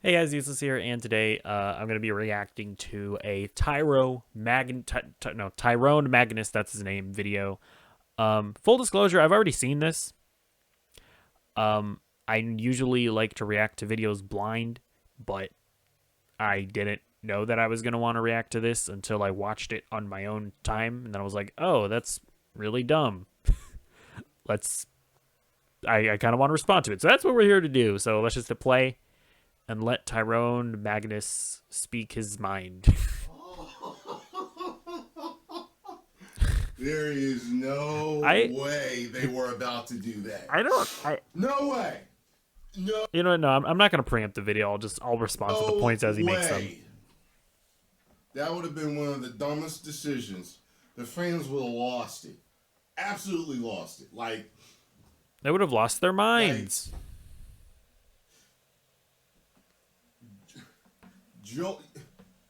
Hey guys, Useless here, and today I'm going to be reacting to a Tyrone Magnus, that's his name, video. Full disclosure, I've already seen this. I usually like to react to videos blind, but I didn't know that I was going to want to react to this until I watched it on my own time, and then I was like, oh, that's really dumb. I kind of want to respond to it, so that's what we're here to do. So let's just hit play and let Tyrone Magnus speak his mind. There is no way they were about to do that. No way. No. You know, no, I'm not gonna preempt the video. I'll respond to the points as he makes them. That would have been one of the dumbest decisions. The fans would have lost it. Absolutely lost it. Like, they would have lost their minds.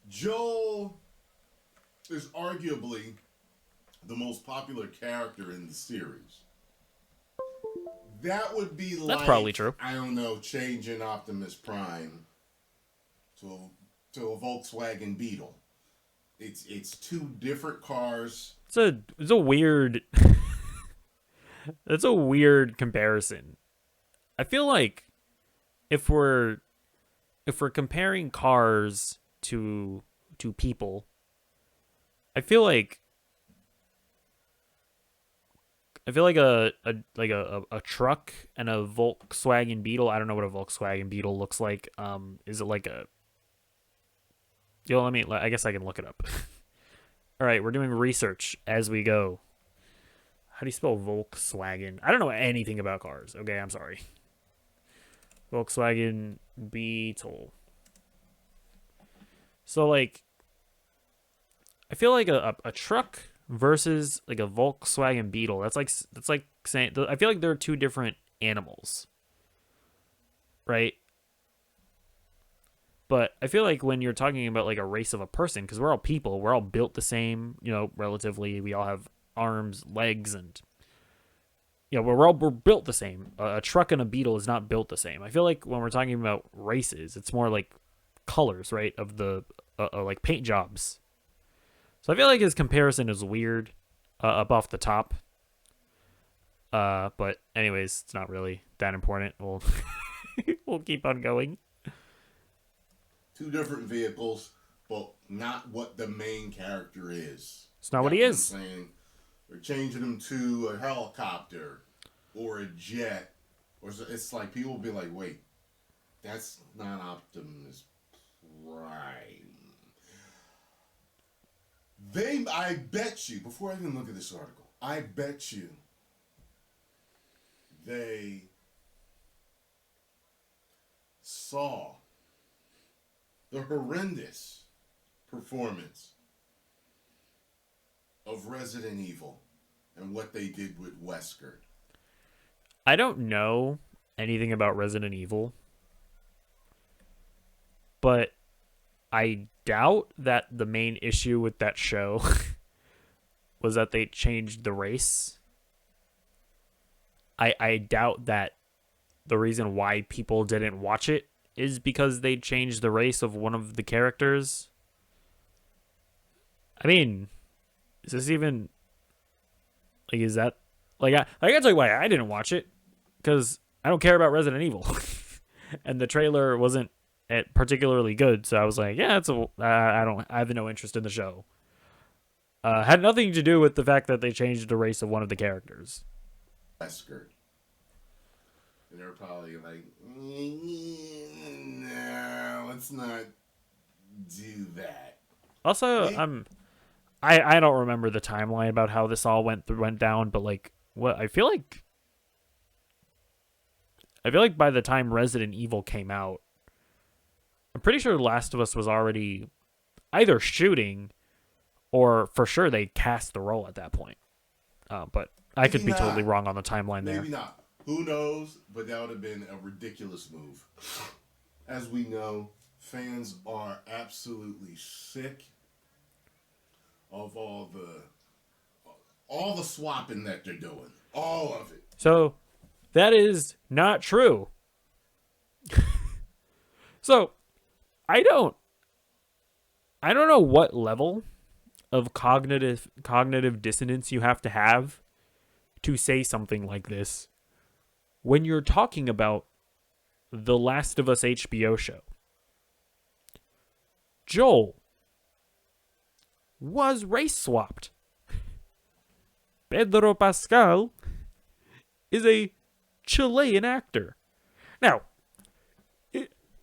Joel is arguably the most popular character in the series. That would be That's probably true. I don't know, changing Optimus Prime to a Volkswagen Beetle. It's two different cars. It's a weird it's a weird comparison. I feel like if we're comparing cars to people, I feel like a truck and a Volkswagen Beetle. I don't know what a Volkswagen Beetle looks like. Is it like a? I guess I can look it up. All right, we're doing research as we go. How do you spell Volkswagen? I don't know anything about cars. Okay, I'm sorry. Volkswagen Beetle. So, like, I feel like a truck versus like a Volkswagen Beetle. That's like saying, I feel like they're two different animals, right? But I feel like when you're talking about like a race of a person, because we're all people, we're all built the same, you know, relatively. We all have arms, legs, and we're built the same. A truck and a beetle is not built the same. I feel like when we're talking about races, it's more like colors, right? Of the like paint jobs. So I feel like his comparison is weird, up off the top. But anyways, it's not really that important. We'll keep on going. Two different vehicles, but not what the main character is. It's not what he is. I'm saying we're changing him to a helicopter or a jet, or it's like people will be like, "Wait, that's not Optimus Prime." I bet you, before I even look at this article, I bet you they saw the horrendous performance of Resident Evil and what they did with Wesker. I don't know anything about Resident Evil, but I doubt that the main issue with that show was that they changed the race. I doubt that the reason why people didn't watch it is because they changed the race of one of the characters. I mean, is this even like, is that like, I gotta tell you why I didn't watch it, because I don't care about Resident Evil. And the trailer wasn't particularly good, so I was like, yeah, I have no interest in the show. Had nothing to do with the fact that they changed the race of one of the characters. Wesker. And they're probably like, no, let's not do that. Also, I don't remember the timeline about how this all went down, but like, I feel like by the time Resident Evil came out, I'm pretty sure Last of Us was already either shooting, or for sure they cast the role at that point. But I could be totally wrong on the timeline there. Maybe not. Who knows? But that would have been a ridiculous move. As we know, fans are absolutely sick of all the swapping that they're doing. All of it. So that is not true. So I don't I don't know what level of cognitive dissonance you have to say something like this when you're talking about the Last of Us HBO show. Joel was race swapped. Pedro Pascal is a Chilean actor. Now,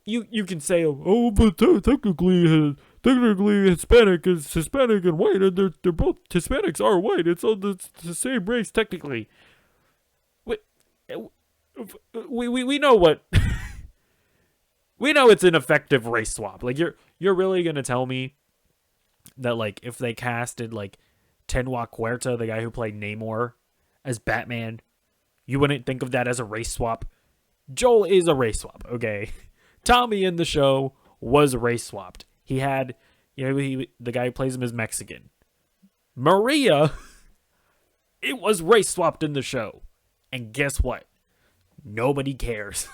you can say, oh, but technically Hispanic is Hispanic and white, and they're both Hispanics are white. It's all the same race technically. We know what we know it's an effective race swap. Like you're really gonna tell me that like if they casted like Tenwa Huerta, the guy who played Namor, as Batman, you wouldn't think of that as a race swap? Joel is a race swap, okay? Tommy in the show was race swapped. He had, the guy who plays him is Mexican. Maria, it was race swapped in the show. And guess what? Nobody cares.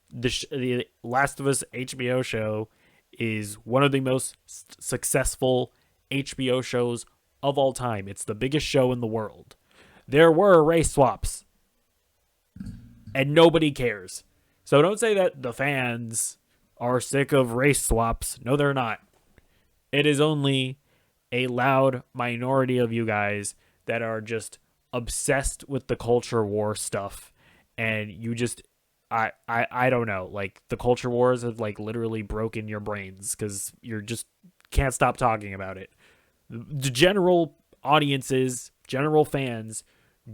The Last of Us HBO show is one of the most successful HBO shows of all time. It's the biggest show in the world. There were race swaps. And nobody cares. So don't say that the fans are sick of race swaps. No, they're not. It is only a loud minority of you guys that are just obsessed with the culture war stuff. And you just, I don't know. Like, the culture wars have, like, literally broken your brains because you're just can't stop talking about it. The general audiences, general fans,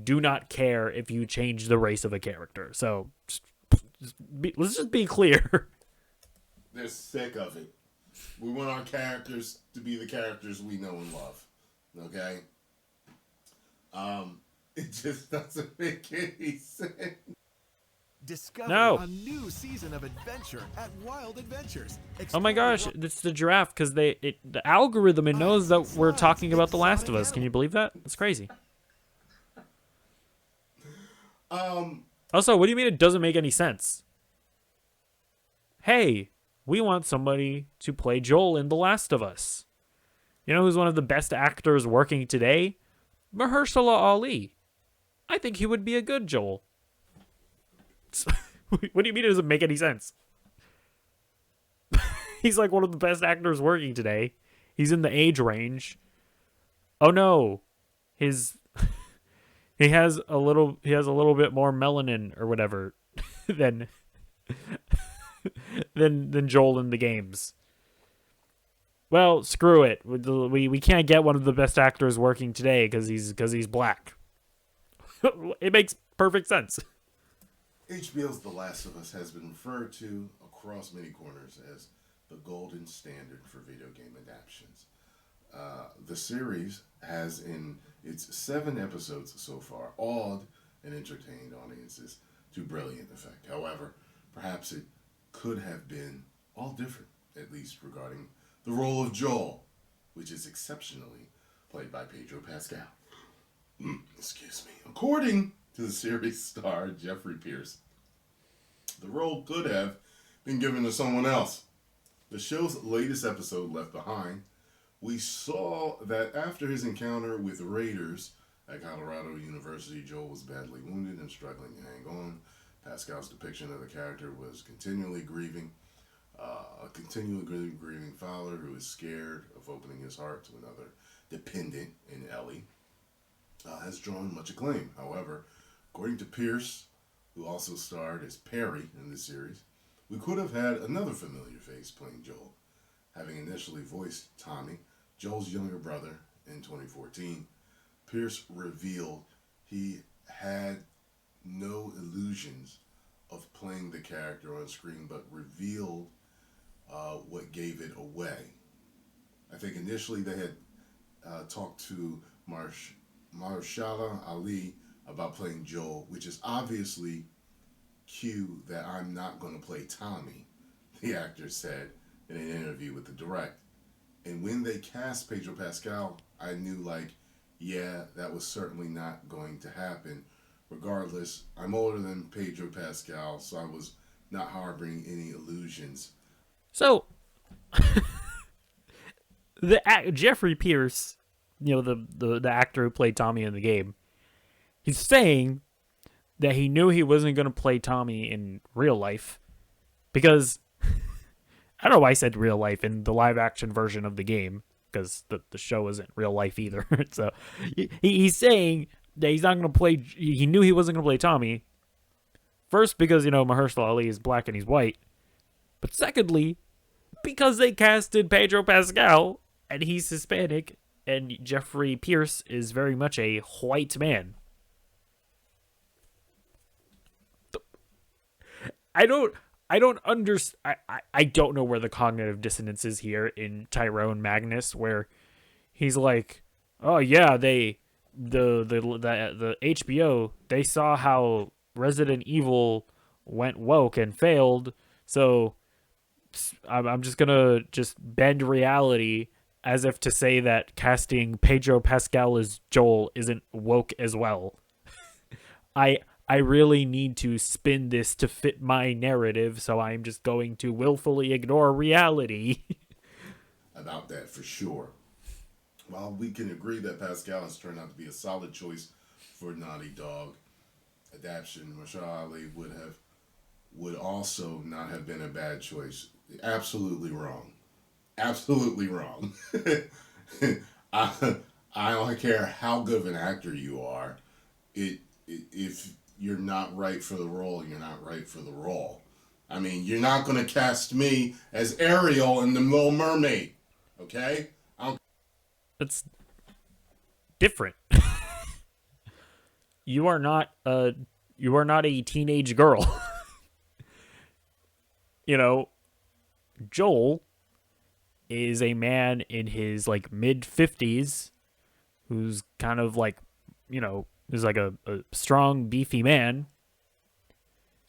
do not care if you change the race of a character. So let's just be clear. They're sick of it. We want our characters to be the characters we know and love. Okay? It just doesn't make any sense. Discover a new season of adventure at Wild Adventures. Oh my gosh, it's the giraffe because the algorithm, it knows that we're talking about The Last of Us. Can you believe that? It's crazy. Also, what do you mean it doesn't make any sense? Hey, we want somebody to play Joel in The Last of Us. You know who's one of the best actors working today? Mahershala Ali. I think he would be a good Joel. What do you mean it doesn't make any sense? He's like one of the best actors working today. He's in the age range. Oh no. He has a little bit more melanin or whatever than Joel in the games. Well, screw it. We can't get one of the best actors working today because he's black. It makes perfect sense. HBO's The Last of Us has been referred to across many corners as the golden standard for video game adaptations. The series has, in its 7 episodes so far, awed and entertained audiences to brilliant effect. However, perhaps it could have been all different, at least regarding the role of Joel, which is exceptionally played by Pedro Pascal. Excuse me. According to the series star Jeffrey Pierce, the role could have been given to someone else. The show's latest episode, Left Behind, we saw that after his encounter with raiders at Colorado University, Joel was badly wounded and struggling to hang on. Pascal's depiction of the character was continually grieving father who is scared of opening his heart to another dependent in Ellie, has drawn much acclaim. However, according to Pierce, who also starred as Perry in the series, we could have had another familiar face playing Joel. Having initially voiced Tommy, Joel's younger brother, in 2014, Pierce revealed he had no illusions of playing the character on screen, but revealed what gave it away. I think initially they had talked to Mahershala Ali about playing Joel, which is obviously cue that I'm not going to play Tommy, the actor said in an interview with The Direct. And when they cast Pedro Pascal, I knew, like, yeah, that was certainly not going to happen. Regardless, I'm older than Pedro Pascal, so I was not harboring any illusions. So, Jeffrey Pierce, the actor who played Tommy in the game, he's saying that he knew he wasn't going to play Tommy in real life because I don't know why I said real life in the live action version of the game because the show isn't real life either. So he's saying that he's not going to play. He knew he wasn't going to play Tommy. First, because Mahershala Ali is black and he's white, but secondly, because they casted Pedro Pascal and he's Hispanic, and Jeffrey Pierce is very much a white man. I don't understand. I don't know where the cognitive dissonance is here in Tyrone Magnus, where he's like, oh yeah, the HBO, they saw how Resident Evil went woke and failed, so I'm just gonna bend reality as if to say that casting Pedro Pascal as Joel isn't woke as well. I really need to spin this to fit my narrative, so I'm just going to willfully ignore reality. About that for sure. While we can agree that Pascal has turned out to be a solid choice for Naughty Dog adaptation, Mahershala Ali would also not have been a bad choice. Absolutely wrong. Absolutely wrong. I don't care how good of an actor you are. If you're not right for the role, you're not right for the role. I mean, you're not going to cast me as Ariel in The Little Mermaid, okay? That's different. You are not a teenage girl. Joel is a man in his mid 50s who's kind of is like a strong, beefy man.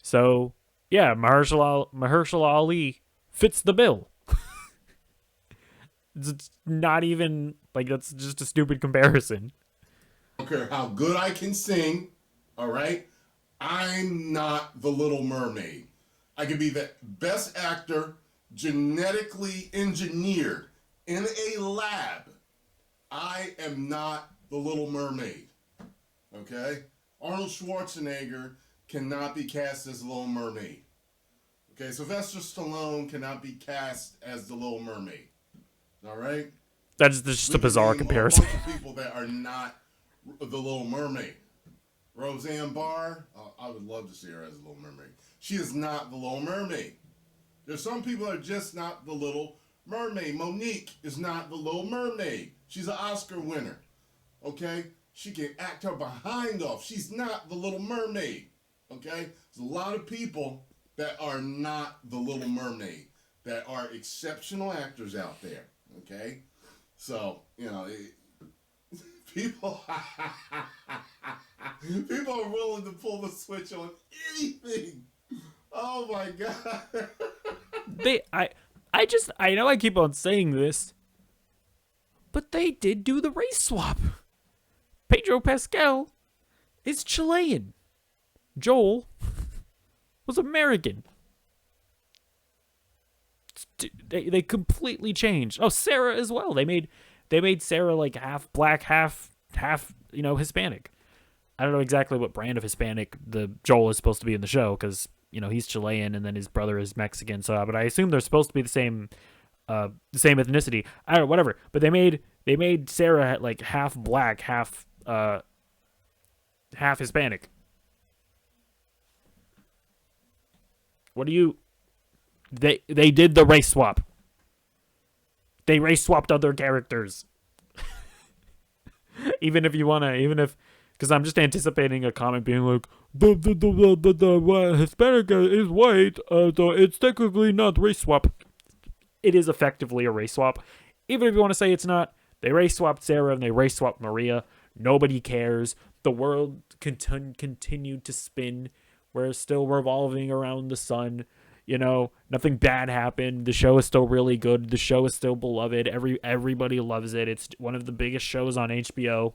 So, yeah, Mahershala Ali fits the bill. It's not even, that's just a stupid comparison. I don't care how good I can sing, all right? I'm not the Little Mermaid. I can be the best actor genetically engineered in a lab. I am not the Little Mermaid. Okay? Arnold Schwarzenegger cannot be cast as the Little Mermaid. Okay, Sylvester Stallone cannot be cast as the Little Mermaid. All right? That's just a bizarre comparison. A bunch of people that are not the Little Mermaid. Roseanne Barr, I would love to see her as the Little Mermaid. She is not the Little Mermaid. There's some people that are just not the Little Mermaid. Monique is not the Little Mermaid. She's an Oscar winner. Okay? She can act her behind off. She's not the Little Mermaid. Okay? There's a lot of people that are not the Little Mermaid, that are exceptional actors out there. Okay? So, people are willing to pull the switch on anything. Oh my God. I know I keep on saying this, but they did do the race swap. Pedro Pascal is Chilean. Joel was American. They completely changed. Oh, Sarah as well. They made Sarah half black, half Hispanic. I don't know exactly what brand of Hispanic the Joel is supposed to be in the show because he's Chilean and then his brother is Mexican. So, but I assume they're supposed to be the same ethnicity. I don't know, whatever. But they made Sarah half black, half Hispanic. What do you? They did the race swap. They race swapped other characters. Because I'm just anticipating a comment being like, the Hispanic is white, so it's technically not race swap. It is effectively a race swap. Even if you want to say it's not, they race swapped Sarah and they race swapped Maria. Nobody cares. The world continued to spin. We're still revolving around the sun. Nothing bad happened. The show is still really good. The show is still beloved. Everybody loves it. It's one of the biggest shows on HBO.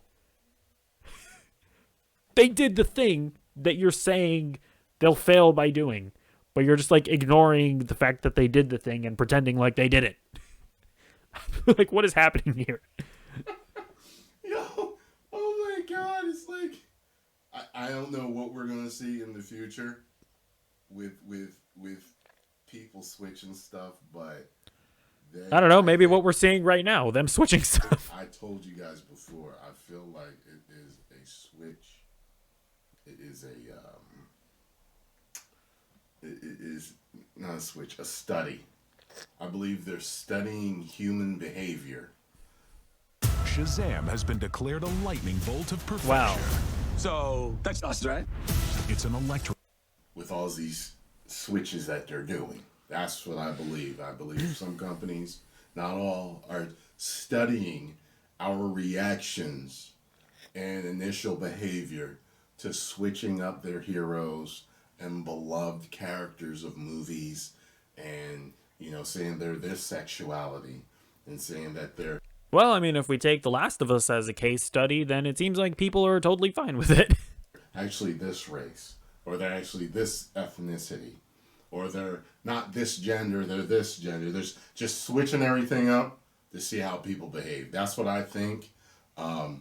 They did the thing that you're saying they'll fail by doing. but you're just like ignoring the fact that they did the thing and pretending like they did it. Like, what is happening here? Yo, oh my God, it's like I don't know what we're gonna see in the future with people switching stuff, but I don't know, maybe what we're seeing right now, them switching stuff. I told you guys before, I feel like it is a switch. It is it is not a switch, a study. I believe they're studying human behavior. Shazam has been declared a lightning bolt of perfection. Wow. So that's us, right? It's an electro. With all these switches that they're doing. That's what I believe. I believe some companies, not all, are studying our reactions and initial behavior to switching up their heroes and beloved characters of movies and, you know, saying they're this sexuality and saying that they're... Well, I mean, if we take The Last of Us as a case study, then it seems like people are totally fine with it. actually this race, or they're actually this ethnicity, or they're not this gender, they're this gender. There's just switching everything up to see how people behave. That's what I think. I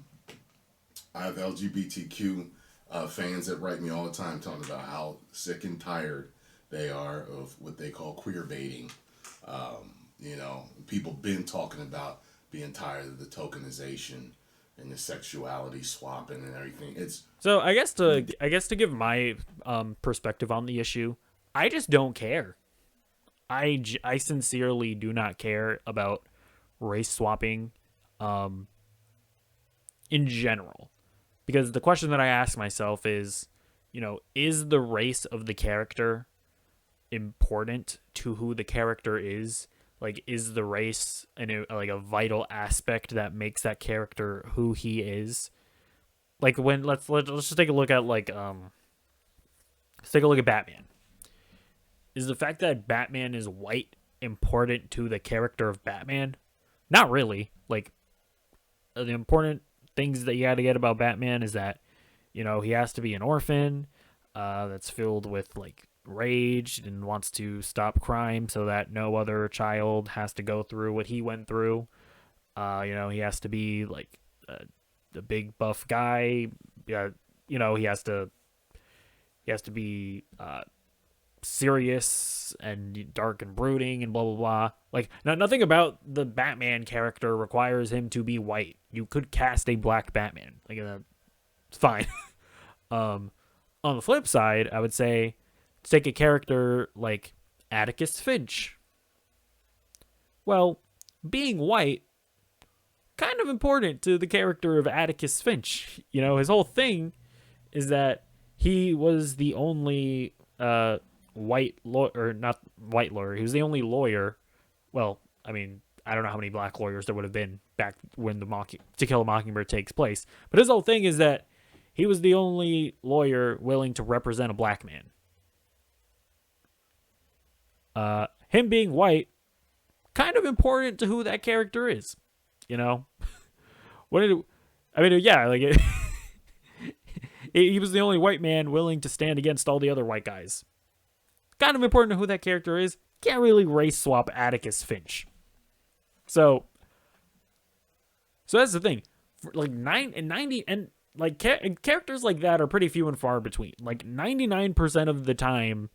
have LGBTQ fans that write me all the time talking about how sick and tired they are of what they call queer baiting. You know, people been talking about being tired of the tokenization and the sexuality swapping and everything. It's so I guess to give my perspective on the issue, I just don't care. I sincerely do not care about race swapping in general. Because the question that I ask myself is, you know, is the race of the character important to who the character is? Like, is the race a vital aspect that makes that character who he is? Like, when let's just take a look at let's take a look at Batman. Is the fact that Batman is white important to the character of Batman? Not really. Like, the important things that you got to get about Batman is that, you know, he has to be an orphan that's filled with like rage and wants to stop crime so that no other child has to go through what he went through. You know, he has to be like a big buff guy. Yeah, you know, he has to be serious and dark and brooding and blah blah blah. Like, nothing about the Batman character requires him to be white. You could cast a black Batman. Like, it's fine. On the flip side, I would say take a character like Atticus Finch. Well, being white, kind of important to the character of Atticus Finch. You know, his whole thing is that he was the only white lawyer, or not white lawyer. He was the only lawyer. Well, I mean, I don't know how many black lawyers there would have been back when To Kill a Mockingbird takes place. But his whole thing is that he was the only lawyer willing to represent a black man. Him being white, kind of important to who that character is. You know? He was the only white man willing to stand against all the other white guys. Kind of important to who that character is. Can't really race swap Atticus Finch. So that's the thing. Characters like that are pretty few and far between. Like 99% of the time,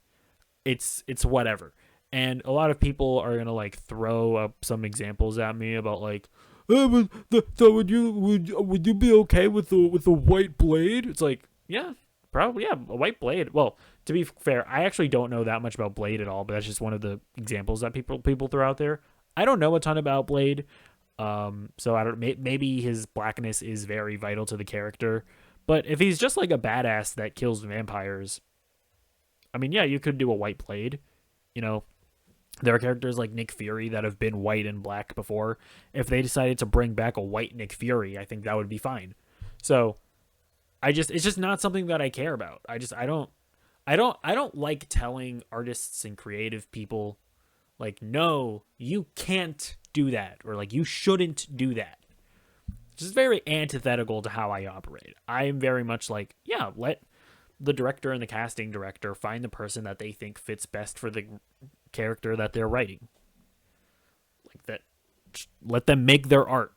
it's whatever. And a lot of people are gonna like throw up some examples at me about like, oh, so would you be okay with a white blade? It's like, yeah, probably, yeah, a white blade. Well, to be fair, I actually don't know that much about Blade at all, but that's just one of the examples that people throw out there. I don't know a ton about Blade, so I don't. Maybe his blackness is very vital to the character, but if he's just like a badass that kills vampires, I mean, yeah, you could do a white Blade. You know, there are characters like Nick Fury that have been white and black before. If they decided to bring back a white Nick Fury, I think that would be fine. So, it's just not something that I care about. I don't like telling artists and creative people, like, no, you can't do that, or like, you shouldn't do that. It's just very antithetical to how I operate. I am very much like, yeah, the director and the casting director find the person that they think fits best for the character that they're writing. Like that, let them make their art.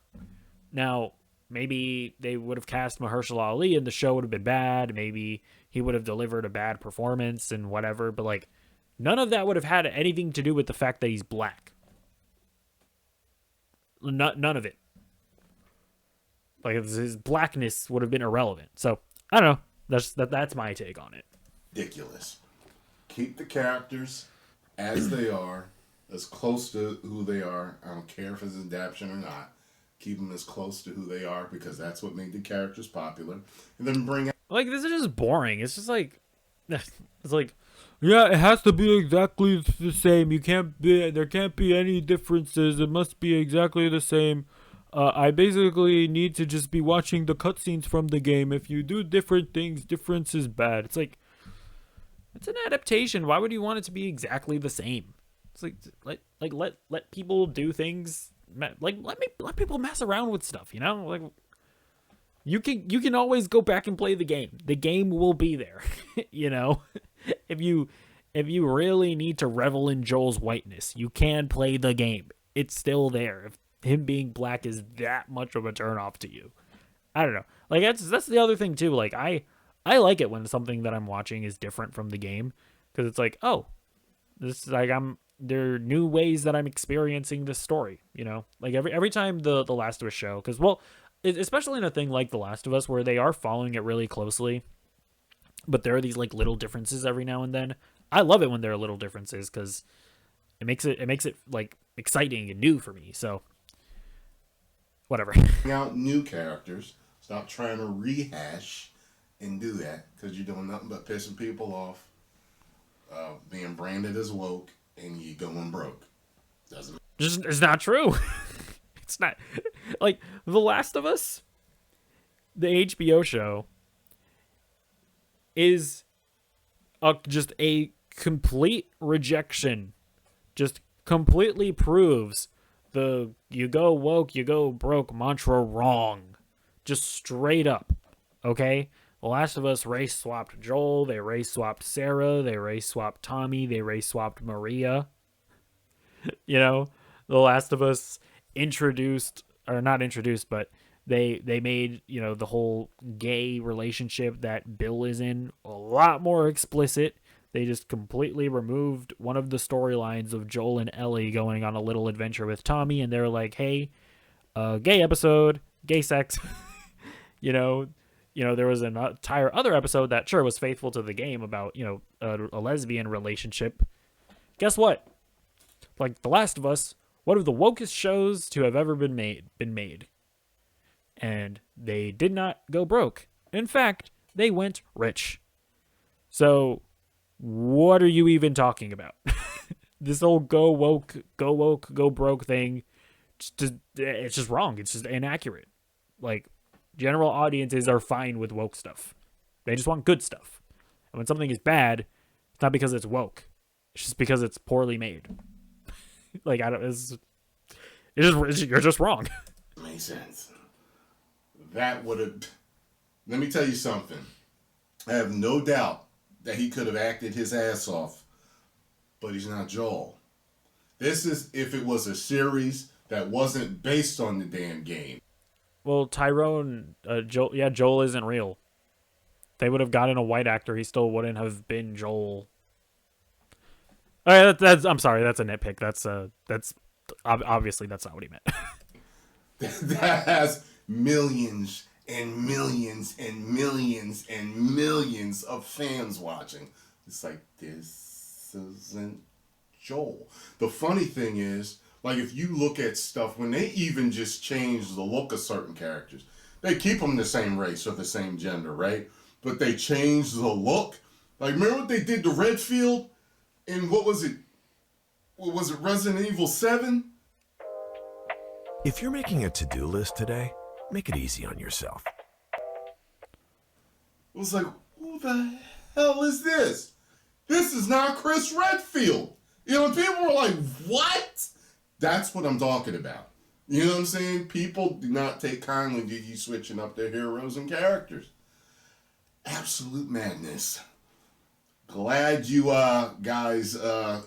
Now, maybe they would have cast Mahershala Ali and the show would have been bad. Maybe he would have delivered a bad performance and whatever. But like, none of that would have had anything to do with the fact that he's black. None of it. Like his blackness would have been irrelevant. So I don't know. That's my take on it. Ridiculous. Keep the characters as they are, as close to who they are. I don't care if it's an adaptation or not. Keep them as close to who they are because that's what made the characters popular. And then bring out... Like, this is just boring. It's just like... It's like... Yeah, it has to be exactly the same. There can't be any differences. It must be exactly the same. I basically need to just be watching the cutscenes from the game. If you do different things, difference is bad. It's like... It's an adaptation. Why would you want it to be exactly the same? It's like let people do things... Like let people mess around with stuff, you know? Like you can always go back and play the game. The game will be there, you know? If you really need to revel in Joel's whiteness, you can play the game. It's still there. If him being black is that much of a turnoff to you, I don't know. Like that's the other thing too. Like I like it when something that I'm watching is different from the game because it's like, oh, this is like there are new ways that I'm experiencing this story, you know? Like every time the Last of Us show, because, well, especially in a thing like The Last of Us where they are following it really closely, but there are these like little differences every now and then. I love it when there are little differences because it makes it like exciting and new for me. So whatever. Out new characters. Stop trying to rehash and do that because you're doing nothing but pissing people off, being branded as woke. And you going broke. It's not true. It's not like The Last of Us, the HBO show, is just a complete rejection. Just completely proves the you go woke, you go broke mantra wrong. Just straight up. Okay? The Last of Us race swapped Joel, they race swapped Sarah, they race swapped Tommy, they race swapped Maria. You know, The Last of Us introduced, or not introduced, but they made, you know, the whole gay relationship that Bill is in a lot more explicit. They just completely removed one of the storylines of Joel and Ellie going on a little adventure with Tommy, and they're like, hey, gay episode, gay sex, you know. You know, there was an entire other episode that sure was faithful to the game about, you know, a lesbian relationship. Guess what? Like The Last of Us, one of the wokest shows to have ever been made. And they did not go broke. In fact, they went rich. So, what are you even talking about? This whole go woke, go broke thing, it's just wrong. It's just inaccurate. Like, general audiences are fine with woke stuff. They just want good stuff. And when something is bad, it's not because it's woke. It's just because it's poorly made. Like, you're just wrong. Makes sense. That would have... Let me tell you something. I have no doubt that he could have acted his ass off, but he's not Joel. This is if it was a series that wasn't based on the damn game. Well, Tyrone, Joel isn't real. They would have gotten a white actor. He still wouldn't have been Joel. I'm sorry. That's a nitpick. That's obviously that's not what he meant. That has millions and millions and millions and millions of fans watching. It's like, this isn't Joel. The funny thing is, like, if you look at stuff, when they even just change the look of certain characters, they keep them the same race or the same gender, right? But they change the look. Like, remember what they did to Redfield in, what was it? What was it, Resident Evil 7? If you're making a to-do list today, make it easy on yourself. It was like, who the hell is this? This is not Chris Redfield. You know, people were like, what? That's what I'm talking about. You know what I'm saying? People do not take kindly to you switching up their heroes and characters. absolute madness. Glad you guys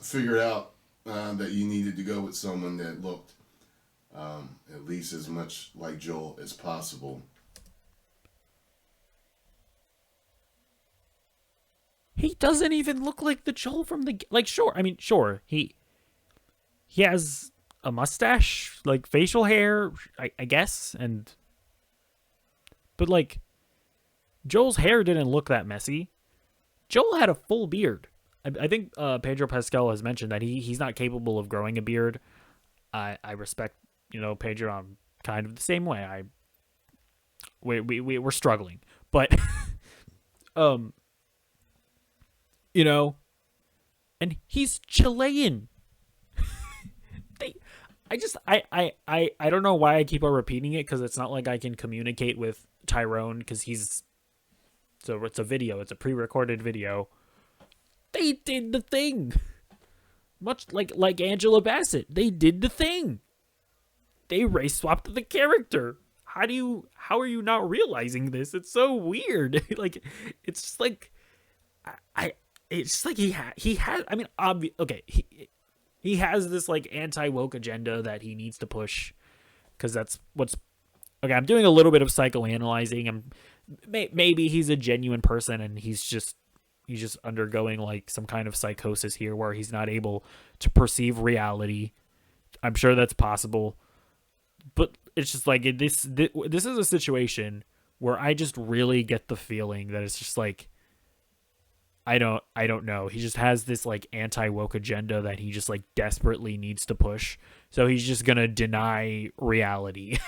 figured out that you needed to go with someone that looked at least as much like Joel as possible. He doesn't even look like the Joel from the sure. He has a mustache, like facial hair, I guess, but like Joel's hair didn't look that messy. Joel had a full beard. I think Pedro Pascal has mentioned that he's not capable of growing a beard. I respect, Pedro. I'm kind of the same way. We're struggling, but and he's Chilean. I don't know why I keep on repeating it, because it's not like I can communicate with Tyrone, because it's a video, it's a pre-recorded video. They did the thing. Much like Angela Bassett, they did the thing. They race swapped the character. How are you not realizing this? It's so weird. It's just like he has this like anti-woke agenda that he needs to push, because that's what's okay. I'm doing a little bit of psychoanalyzing. Maybe he's a genuine person and he's just undergoing like some kind of psychosis here, where he's not able to perceive reality. I'm sure that's possible, but it's just like this is a situation where I just really get the feeling that it's just like, I don't know. He just has this like anti-woke agenda that he just like desperately needs to push. So he's just going to deny reality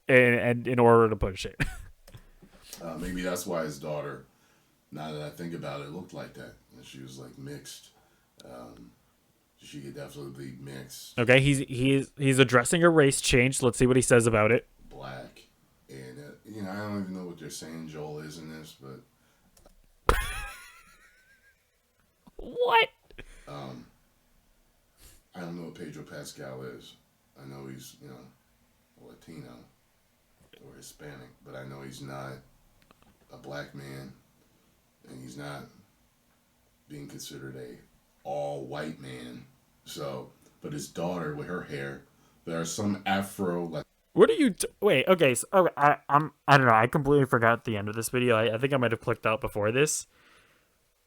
and in order to push it. Maybe that's why his daughter, now that I think about it, looked like that. She was like mixed. She could definitely be mixed. Okay, he's addressing a race change. Let's see what he says about it. Black. And, I don't even know what they're saying Joel is in this, but... What? I don't know what Pedro Pascal is. I know he's, Latino or Hispanic, but I know he's not a black man, and he's not being considered a all-white man. So, but his daughter with her hair, there are some Afro... What are you... Wait, okay, so I don't know, I completely forgot the end of this video. I think I might have clicked out before this.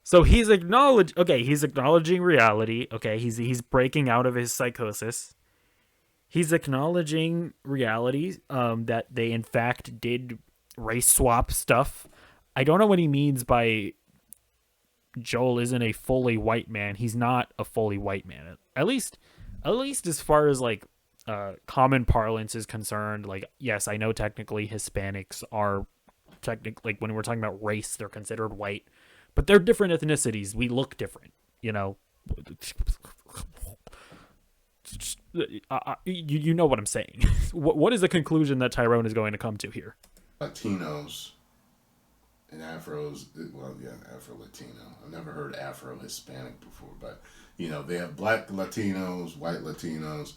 So he's acknowledging reality. Okay, he's breaking out of his psychosis. He's acknowledging reality, that they in fact did race swap stuff. I don't know what he means by Joel isn't a fully white man. He's not a fully white man. At least as far as like common parlance is concerned. Like, yes, I know technically Hispanics are like when we're talking about race, they're considered white, but they're different ethnicities. We look different, you know what I'm saying. What is the conclusion that Tyrone is going to come to here? Latinos and Afros, well, yeah, Afro-Latino. I've never heard Afro-Hispanic before, but, they have black Latinos, white Latinos.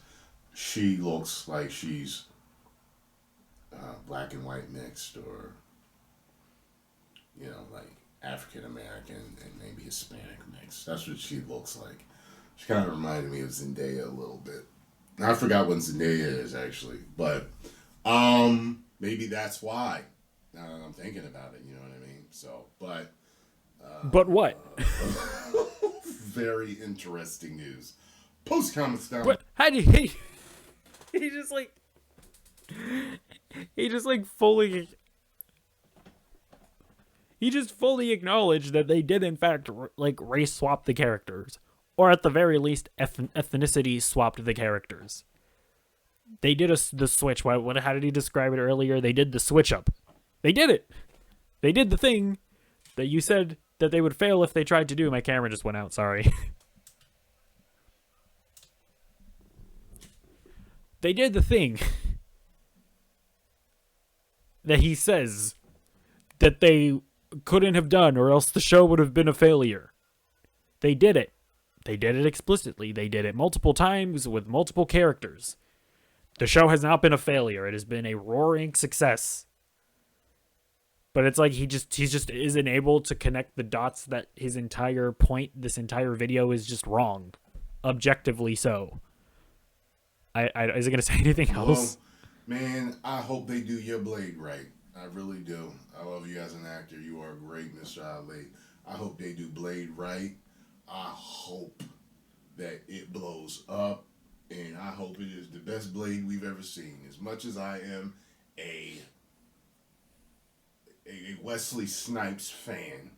She looks like she's black and white mixed, or, like African-American and maybe Hispanic mixed. That's what she looks like. She kind of reminded me of Zendaya a little bit. And I forgot what Zendaya is, actually. But maybe that's why. Now that I'm thinking about it, you know what I mean? So, but... but what? Very interesting news. Post comments down. What? How did he... He just fully acknowledged that they did in fact like race swap the characters, or at the very least ethnicity swapped the characters. They did the switch. How did he describe it earlier? They did the switch up. They did it. They did the thing that you said that they would fail if they tried to do. My camera just went out. Sorry. They did the thing that he says that they couldn't have done, or else the show would have been a failure. They did it. They did it explicitly. They did it multiple times with multiple characters. The show has not been a failure. It has been a roaring success. But it's like he just isn't able to connect the dots that his entire point, this entire video is just wrong, objectively so. Is it gonna say anything else? Well, man, I hope they do your blade right. I really do. I love you as an actor. You are great, Mr. Ali. I hope they do blade right. I hope that it blows up, and I hope it is the best blade we've ever seen. As much as I am a Wesley Snipes fan,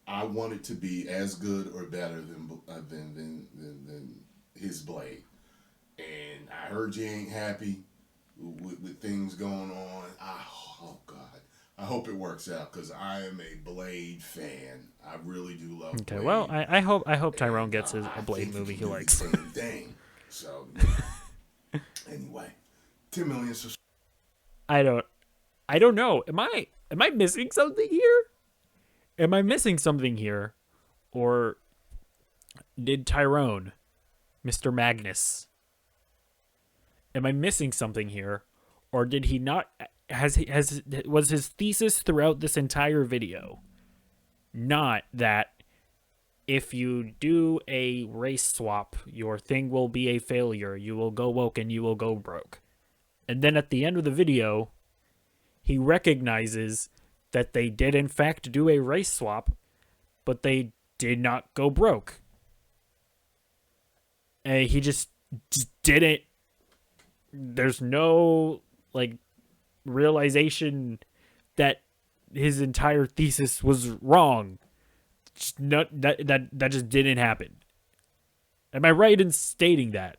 I want it to be as good or better than his blade. And I heard you ain't happy with things going on. Oh God, I hope it works out because I am a Blade fan. I really do love. Okay, Blade. well, I hope Tyrone gets a I Blade think movie he he can do likes. the same thing. So anyway, 10 million subscribers. I don't know. Am I missing something here? Am I missing something here? Or did Tyrone, Mr. Magnus, am I missing something here? Or did he not was his thesis throughout this entire video not that if you do a race swap, your thing will be a failure, you will go woke and you will go broke. And then at the end of the video, he recognizes that they did in fact do a race swap, but they did not go broke. And he just didn't. There's no like realization that his entire thesis was wrong. Just not, that just didn't happen. Am I right in stating that?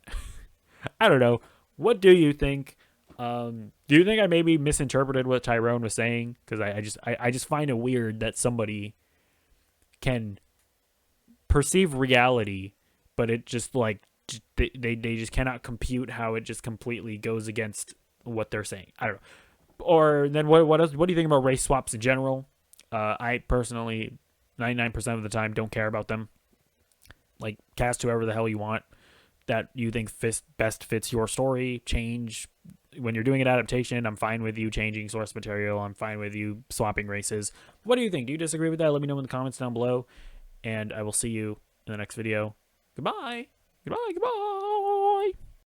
I don't know. What do you think? Do you think I maybe misinterpreted what Tyrone was saying? Because I just find it weird that somebody can perceive reality, but it just like they just cannot compute how it just completely goes against what they're saying. I don't know. Or then what else? What do you think about race swaps in general? I personally, 99% of the time, don't care about them. Like, cast whoever the hell you want that you think best fits your story. Change when you're doing an adaptation. I'm fine with you changing source material. I'm fine with you swapping races. What do you think? Do you disagree with that? Let me know in the comments down below, and I will see you in the next video. Goodbye. Goodbye. Goodbye.